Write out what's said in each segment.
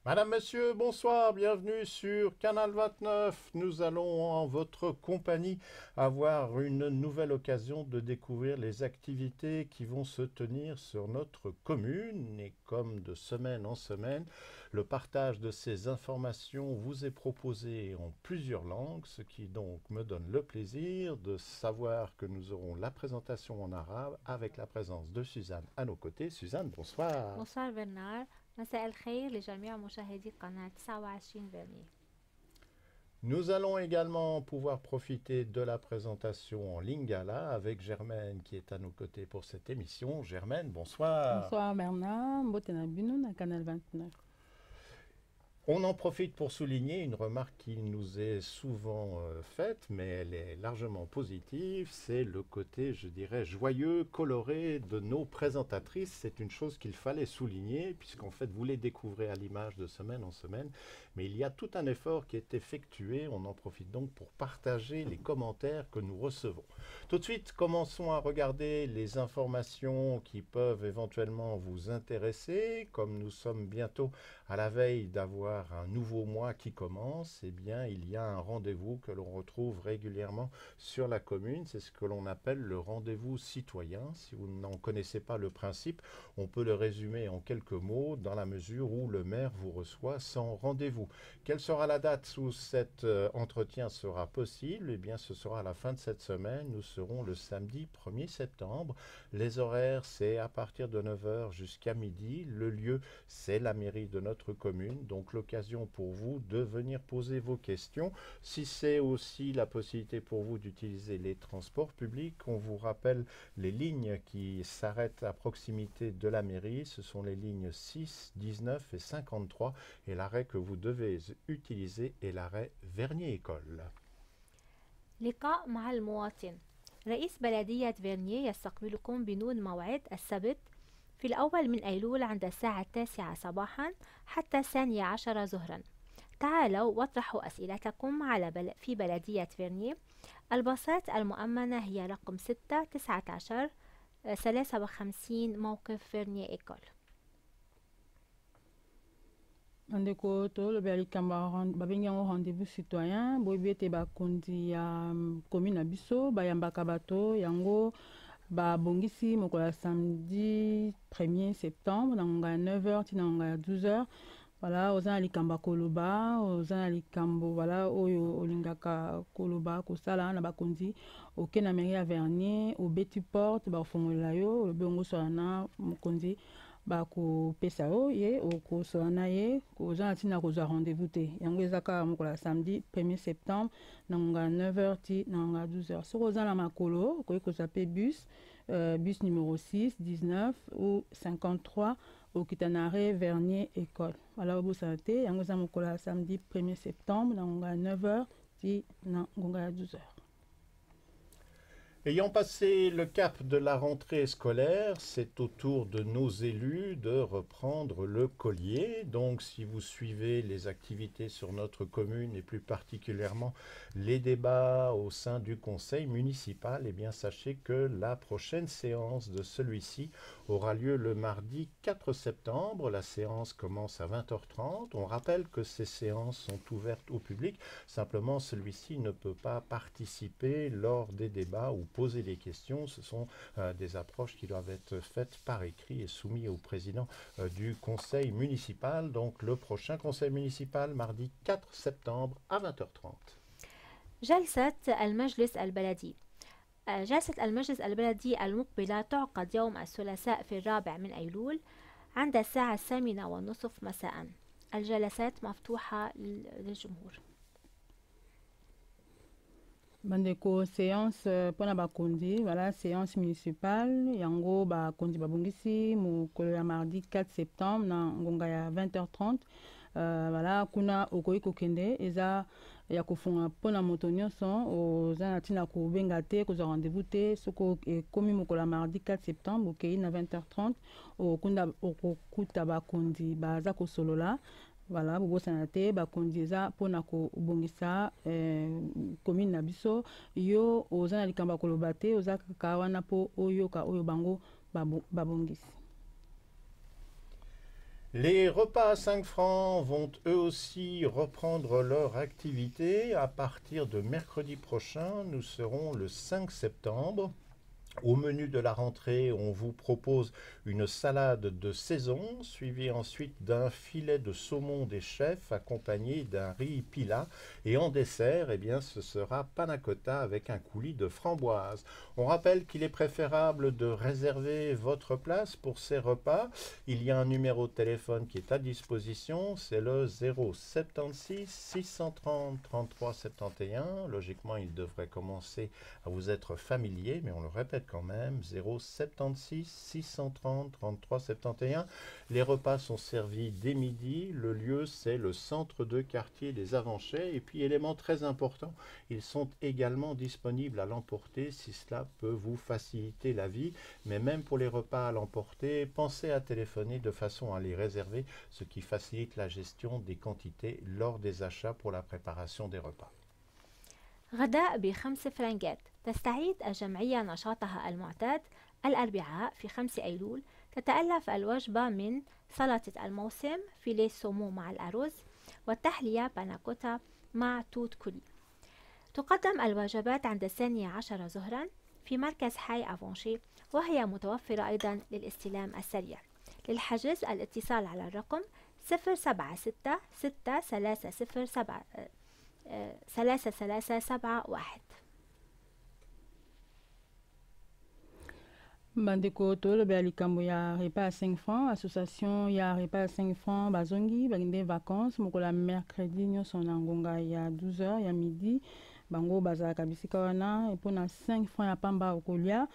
Madame, Monsieur, bonsoir, bienvenue sur Canal 29. Nous allons en votre compagnie avoir une nouvelle occasion de découvrir les activités qui vont se tenir sur notre commune. Et comme de semaine en semaine, le partage de ces informations vous est proposé en plusieurs langues, ce qui donc me donne le plaisir de savoir que nous aurons la présentation en arabe avec la présence de Suzanne à nos côtés. Suzanne, bonsoir. مسار برنار. مساء الخير لجميع مشاهدي قناة 29 برني. Nous allons également pouvoir profiter de la présentation en Lingala avec Germaine qui est à nos côtés pour cette émission. Germaine, bonsoir. Bonsoir Bernard, mbote na bino na Canal 29. On en profite pour souligner une remarque qui nous est souvent faite, mais elle est largement positive, c'est le côté, je dirais, joyeux, coloré de nos présentatrices. C'est une chose qu'il fallait souligner, puisqu'en fait, vous les découvrez à l'image de semaine en semaine, mais il y a tout un effort qui est effectué. On en profite donc pour partager les commentaires que nous recevons. Tout de suite, commençons à regarder les informations qui peuvent éventuellement vous intéresser. Comme nous sommes bientôt à la veille d'avoir un nouveau mois qui commence, eh bien, il y a un rendez-vous que l'on retrouve régulièrement sur la commune. C'est ce que l'on appelle le rendez-vous citoyen. Si vous n'en connaissez pas le principe, on peut le résumer en quelques mots dans la mesure où le maire vous reçoit sans rendez-vous. Quelle sera la date où cet entretien sera possible? Eh bien, ce sera à la fin de cette semaine. Nous serons le samedi 1er septembre. Les horaires, c'est à partir de 9 heures jusqu'à midi. Le lieu, c'est la mairie de notre commune. Donc, l'occasion pour vous de venir poser vos questions. Si c'est aussi la possibilité pour vous d'utiliser les transports publics, on vous rappelle les lignes qui s'arrêtent à proximité de la mairie. Ce sont les lignes 6, 19 et 53. Et l'arrêt que vous devez utiliser est l'arrêt Vernier-École. لقاء مع المواطن. رئيس بلدية فيرنيي يستقبلكم بنون موعد السبت في الأول من أيلول عند الساعة 9 صباحا حتى 12 ظهرا. تعالوا واطرحوا أسئلتكم في بلدية فيرنيي. الباصات المؤمنة هي رقم 6 19 53 موقف فيرنيي إيكول. Andeko to le beli kamba babengi yango rendez-vous citoyen boyebi ete bakonzi ya commune na biso bayambaka bato yango babongisi mokolo ya samedi 1er septembre na ngonga ya 9h tina ngonga ya 12h. Voilà, oza na likambo koloba, oza na likambo voilà oyo olingaka koloba kosala na bakonzi oke na mairie ya Vernier obeti porte bafongolela yo olobi ongo sola na mokonzi bakopesa yo ye okosola na ye oza na ntina kozwa rendez-vous te yango eza kaka mokolo ya samedi 1er septembre na ngonga ya 9h ti na ngonga ya 12h. Soki oza na makolo okoki kozwa pe bus bus numéro 6 19 ou 53 okita na arrêt Vernier École. Voilà obosana te yango eza mokolo ya samedi 1er septembre na ngonga ya 9h ti na ngonga ya 12h. Ayant passé le cap de la rentrée scolaire, c'est au tour de nos élus de reprendre le collier. Donc, si vous suivez les activités sur notre commune et plus particulièrement les débats au sein du conseil municipal, eh bien, sachez que la prochaine séance de celui-ci aura lieu le mardi 4 septembre. La séance commence à 20h30. On rappelle que ces séances sont ouvertes au public. Simplement, celui-ci ne peut pas participer lors des débats ou poser des questions. Ce sont des approches qui doivent être faites par écrit et soumises au président du conseil municipal. Donc le prochain conseil municipal, mardi 4 septembre à 20h30. جلسة المجلس البلدي. جلسة المجلس البلدي المقبلة تعقد يوم الثلاثاء في 4 من أيلول عند الساعة 8:30 مساء. الجلسات مفتوحة للجمهور. Bandeko séance pona bakonzi voilà séance municipale yango bakonzi babongisi mokolo ya mardi 4 septembre na ngonga ya 20h30. Voilà kuna okoki kokende eza ya kofunga pona moto nyonso oza na ntina kobenga te kozwa rendez-vous te soko ekomi mokolo ya mardi 4 septembre okei na 20h30 okokuta bakonzi baza kosolola. Voilà, bobosana te bakonzi eza mpona kobongisa commune na biso yo oza na likambo ya koloba te oza kaka wana mpo oyoka oyo bango babongisi. Les repas à 5 francs vont eux aussi reprendre leur activité. À partir de mercredi prochain, nous serons le 5 septembre. Au menu de la rentrée, on vous propose une salade de saison, suivie ensuite d'un filet de saumon des chefs, accompagné d'un riz pila. Et en dessert, eh bien, ce sera panna cotta avec un coulis de framboise. On rappelle qu'il est préférable de réserver votre place pour ces repas. Il y a un numéro de téléphone qui est à disposition, c'est le 076 630 33 71. Logiquement, il devrait commencer à vous être familier, mais on le répète quand même, 076 630 33 71. Les repas sont servis dès midi. Le lieu, c'est le centre de quartier des Avanchets. Et puis, élément très important, ils sont également disponibles à l'emporter si cela peut vous faciliter la vie. Mais même pour les repas à l'emporter, pensez à téléphoner de façon à les réserver, ce qui facilite la gestion des quantités lors des achats pour la préparation des repas. غداء ب5 فرنجات. تستعيد الجمعية نشاطها المعتاد الأربعاء في 5 أيلول. تتألف الوجبة من سلطة الموسم فيليه سومو مع الأرز، والتحلية باناكوتا مع توت كولي. تقدم الوجبات عند 12 ظهرا في مركز حي أفونشي، وهي متوفرة أيضا للاستلام السريع. للحجز الاتصال على الرقم 076 6307 3371. Bandeko tolobela likambo ya repas à 5 francs, association ya repas à 5 francs bazongi bagende vacances mokola mercredi nyonso na ngonga ya 12h ya midi bango bazalaka bisika wana epo na 5 francs ya pamba okolia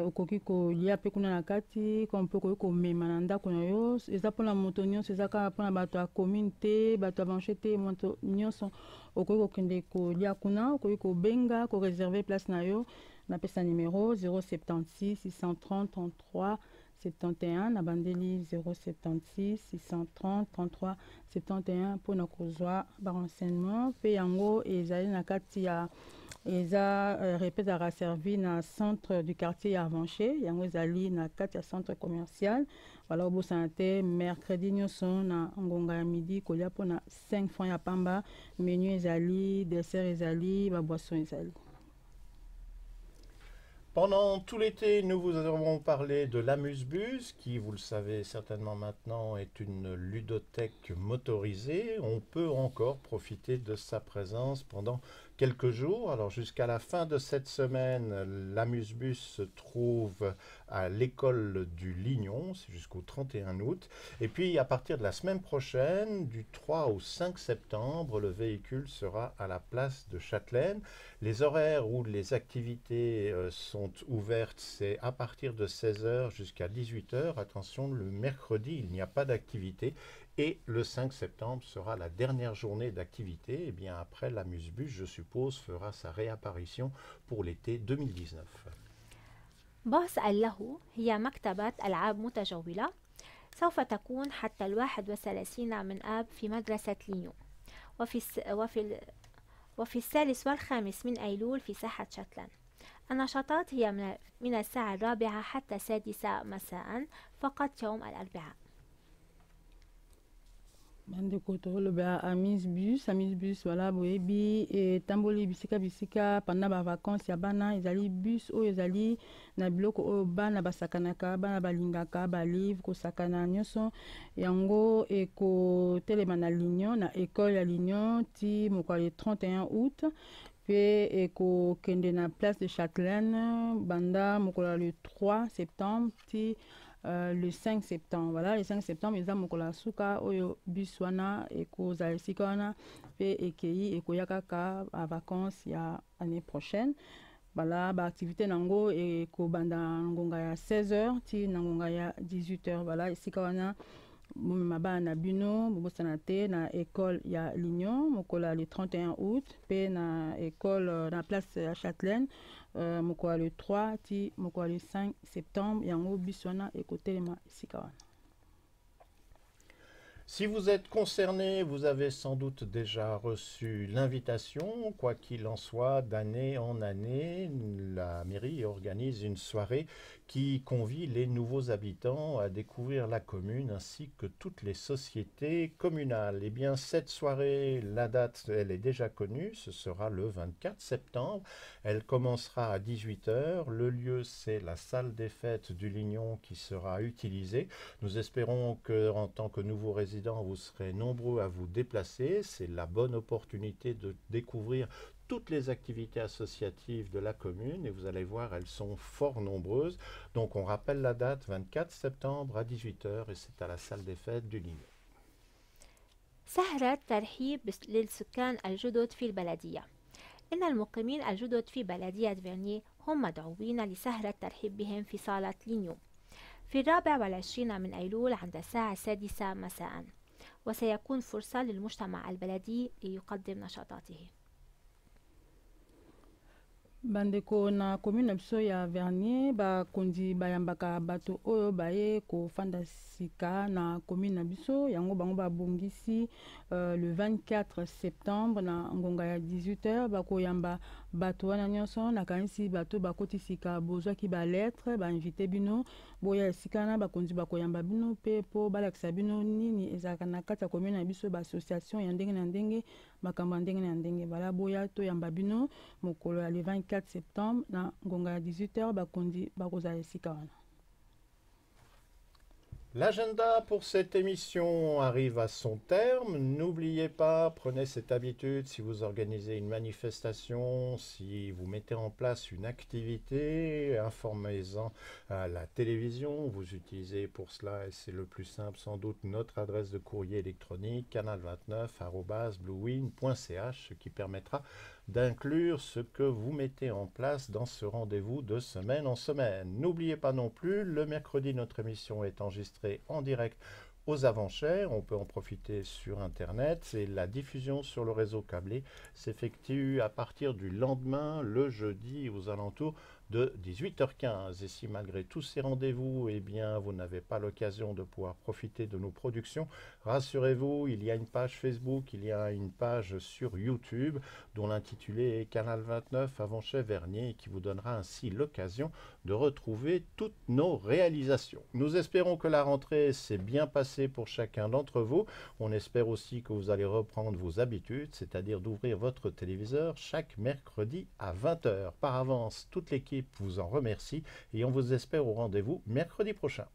okoki kolia mpe kuna na kati comme mpe okoki komema na ndako na yo. Eza mpona moto nyonso, eza kaka mpona bato ya commune te, bato ya banche te, moto nyonso okoki kokende kolia kuna, okoki kobenga koreserve place na yo. Napesa numéro 076 630 33 71 na bandeli 076 630 33 71 mpona kozwa barenseignement mpe yango ezali na kati ya eza repesaka servi na centre du quartier ya Avanché, yango ezali na kati ya centre commercial. Wala obosana te mercredi nyonso na ngonga ya midi kolia mpona 5 francs ya pamba. Menu ezali, dessert ezali, baboisson ezali. Pendant tout l'été, nous vous avons parlé de l'Amuse-Bus, qui, vous le savez certainement maintenant, est une ludothèque motorisée. On peut encore profiter de sa présence pendant quelques jours. Alors jusqu'à la fin de cette semaine, l'Amuse-Bus se trouve à l'école du Lignon, c'est jusqu'au 31 août. Et puis à partir de la semaine prochaine, du 3 au 5 septembre, le véhicule sera à la place de Châtelaine. Les horaires où les activités sont ouvertes, c'est à partir de 16h jusqu'à 18h. Attention, le mercredi, il n'y a pas d'activité. Et le 5 septembre sera la dernière journée d'activité. Et bien après, l'Amuse-Bus, je suppose, fera sa réapparition pour l'été 2019. باص اللهو هي مكتبة ألعاب متجولة سوف تكون حتى 31 من آب في مدرسة لينيو، وفي 3 و5 من أيلول في ساحة شاتلان. النشاطات هي من الساعة 4 حتى 6 مساء فقط يوم الأربعاء. Bandeko tolobela Amuse-Bus wala boyebi etamboli bisika pendant ba vacances ya bana, ezali bus oyo ezali na biloko oyo bana basakanaka, bana balingaka ba livre kosakana nyonso yango ekotelema na Lignon, na école ya Lignon ti mokolo 31 août pe ekokende na place de Châtelaine banda mokolo le 3 septembre ti le 5 septembre. Voilà, le 5 septembre, ils ont la suka oyo biswana eko zalisika wana pe ekei ekoyaka à vacances ya année prochaine. Voilà, ba activité nango eko banda ngonga ya 16h ti ngonga ya 18h. Voilà, esika wana mabana na bino bobosana te na école ya Lignon mokola le 31 août pe na école na place ya Châtelaine mokola le 3 ti mokola le 5 septembre yango biswana ekotelema esika wana. Si vous êtes concerné, vous avez sans doute déjà reçu l'invitation. Quoi qu'il en soit, d'année en année, la mairie organise une soirée qui convie les nouveaux habitants à découvrir la commune ainsi que toutes les sociétés communales. Eh bien, cette soirée, la date, elle est déjà connue, ce sera le 24 septembre. Elle commencera à 18 heures. Le lieu, c'est la salle des fêtes du Lignon qui sera utilisée. Nous espérons que, en tant que nouveaux résidents, vous serez nombreux à vous déplacer. C'est la bonne opportunité de découvrir toutes les activités associatives de la commune et vous allez voir, elles sont fort nombreuses. Donc on rappelle la date, 24 septembre à 18 heures et c'est à la salle des fêtes du Lignon. سهرة ترحيب للسكان الجدد في البلدية. إن المقيمين الجدد في بلدية فيرنيه هم مدعوين لسهرة ترحيب بهم في صالة لينيو في 24 من أيلول عند الساعة 6 مساء، وسيكون فرصة للمجتمع البلدي ليقدم نشاطاته. bandeko na commune na biso ya Vernier bakonzi bayambaka bato oyo baye kofanda sika na commune na biso yango bango babongisi le 24 septembre na ngonga ya 18h bakoyamba bato wana nyonso nakanisi bato bakoti sika bozwaki balettre bainvite bino boya esika na bakonzi bakoyamba bino mpe mpo balakisa bino nini ezalaka na kati ya commune na biso baassociation ya ndenge na ndenge makambo ya ndenge na ndenge bala boya toyamba bino mokolo ya le 24 septembre na ngonga ya 18h bakonzi bakozala esika wana. L'agenda pour cette émission arrive à son terme. N'oubliez pas, prenez cette habitude, si vous organisez une manifestation, si vous mettez en place une activité, informez-en à la télévision. Vous utilisez pour cela, et c'est le plus simple sans doute, notre adresse de courrier électronique canal29@bluewin.ch, ce qui permettra d'inclure ce que vous mettez en place dans ce rendez-vous de semaine en semaine. N'oubliez pas non plus, le mercredi, notre émission est enregistrée en direct aux avant-chères. On peut en profiter sur Internet et la diffusion sur le réseau câblé s'effectue à partir du lendemain, le jeudi, aux alentours de 18h15. Et si malgré tous ces rendez-vous, eh bien, vous n'avez pas l'occasion de pouvoir profiter de nos productions, rassurez-vous, il y a une page Facebook, il y a une page sur YouTube dont l'intitulé est Canal 29 Avant-Chais Vernier qui vous donnera ainsi l'occasion de retrouver toutes nos réalisations. Nous espérons que la rentrée s'est bien passée pour chacun d'entre vous. On espère aussi que vous allez reprendre vos habitudes, c'est-à-dire d'ouvrir votre téléviseur chaque mercredi à 20h. Par avance, toute l'équipe vous en remercie et on vous espère au rendez-vous mercredi prochain.